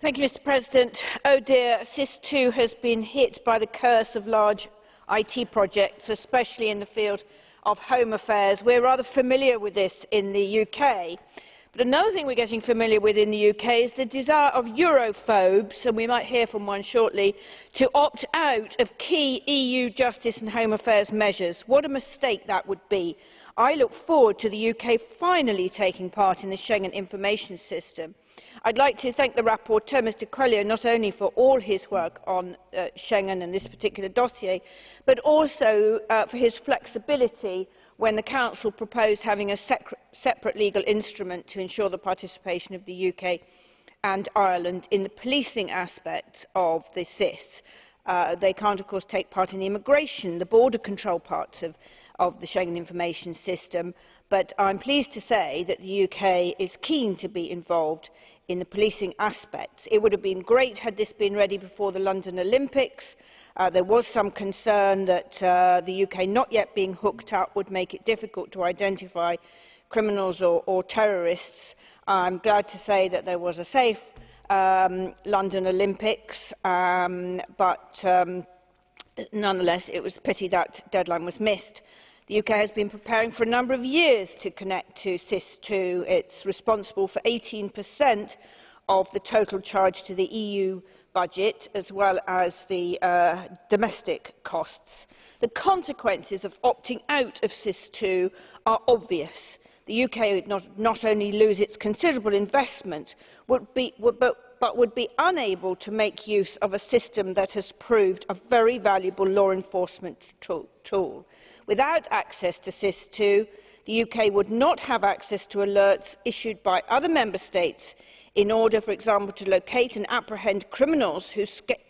Mr. President. Oh dear, SIS II has been hit by the curse of large IT projects, especially in the field of home affairs. We're rather familiar with this in the UK. But another thing we're getting familiar with in the UK is the desire of Europhobes, and we might hear from one shortly, to opt out of key EU justice and home affairs measures. What a mistake that would be. I look forward to the UK finally taking part in the Schengen Information System. I'd like to thank the rapporteur, Mr Coelho, not only for all his work on Schengen and this particular dossier, but also for his flexibility when the Council proposed having a separate legal instrument to ensure the participation of the UK and Ireland in the policing aspects of the SIS. They can't, of course, take part in the immigration, the border control parts of the Schengen Information System, but I'm pleased to say that the UK is keen to be involved in the policing aspects. It would have been great had this been ready before the London Olympics. There was some concern that the UK not yet being hooked up would make it difficult to identify criminals or terrorists. I'm glad to say that there was a safe London Olympics, but nonetheless it was a pity that deadline was missed. The UK has been preparing for a number of years to connect to SIS II. It's responsible for 18% of the total charge to the EU budget, as well as the domestic costs. The consequences of opting out of SIS II are obvious. The UK would not only lose its considerable investment, but would be unable to make use of a system that has proved a very valuable law enforcement tool. Without access to SIS II, the UK would not have access to alerts issued by other member states in order, for example, to locate and apprehend criminals who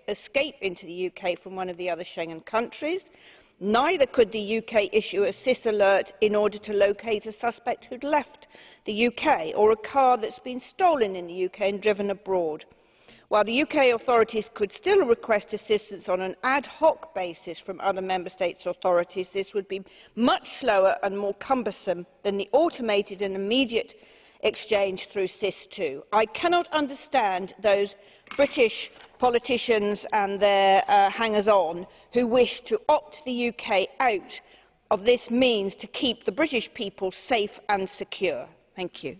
escape into the UK from one of the other Schengen countries. Neither could the UK issue a SIS alert in order to locate a suspect who'd left the UK or a car that's been stolen in the UK and driven abroad. While the UK authorities could still request assistance on an ad hoc basis from other member states' authorities, this would be much slower and more cumbersome than the automated and immediate exchange through SIS II. I cannot understand those British politicians and their hangers-on who wish to opt the UK out of this means to keep the British people safe and secure. Thank you.